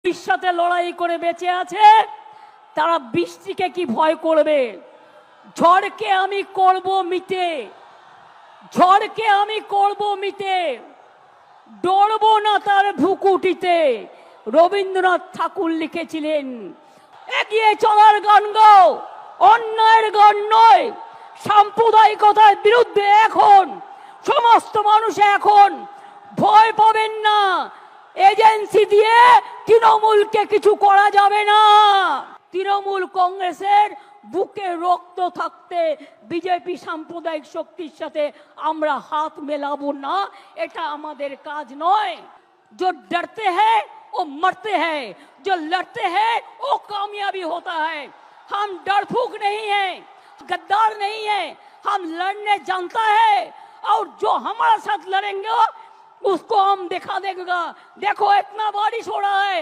সাথে লড়াই করে বেঁচে আছে, তারা বৃষ্টিকে কি ভয় করবে? ঝড়কে আমি করব মিটে, ঝড়কে আমি করব মিটে, ডরবো না তার ভুকুটিতে। রবীন্দ্রনাথ ঠাকুর লিখেছিলেন। এগিয়ে চলার গান গাও, অন্যায়ের গান নয়। সাম্প্রদায়িকতার বিরুদ্ধে এখন সমস্ত মানুষ এখন ভয় পাবেন না। এজেন্সি দিয়ে তৃণমূলকে কিছু করা যাবে না। তৃণমূল কংগ্রেসের বুকে রক্ত থাকতে বিজেপি সাম্প্রদায়িক শক্তির সাথে আমরা হাত মেলাবো না, এটা আমাদের কাজ নয়। जो डरते हैं वो मरते हैं, जो लड़ते हैं वो कामयाबी होता है। हम डरफूक नहीं हैं, गद्दार नहीं हैं, हम लड़ने जानता है और जो हमारे साथ लड़ेंगे उसको हम दिखा देगा। देखो इतना बारिश हो रहा है।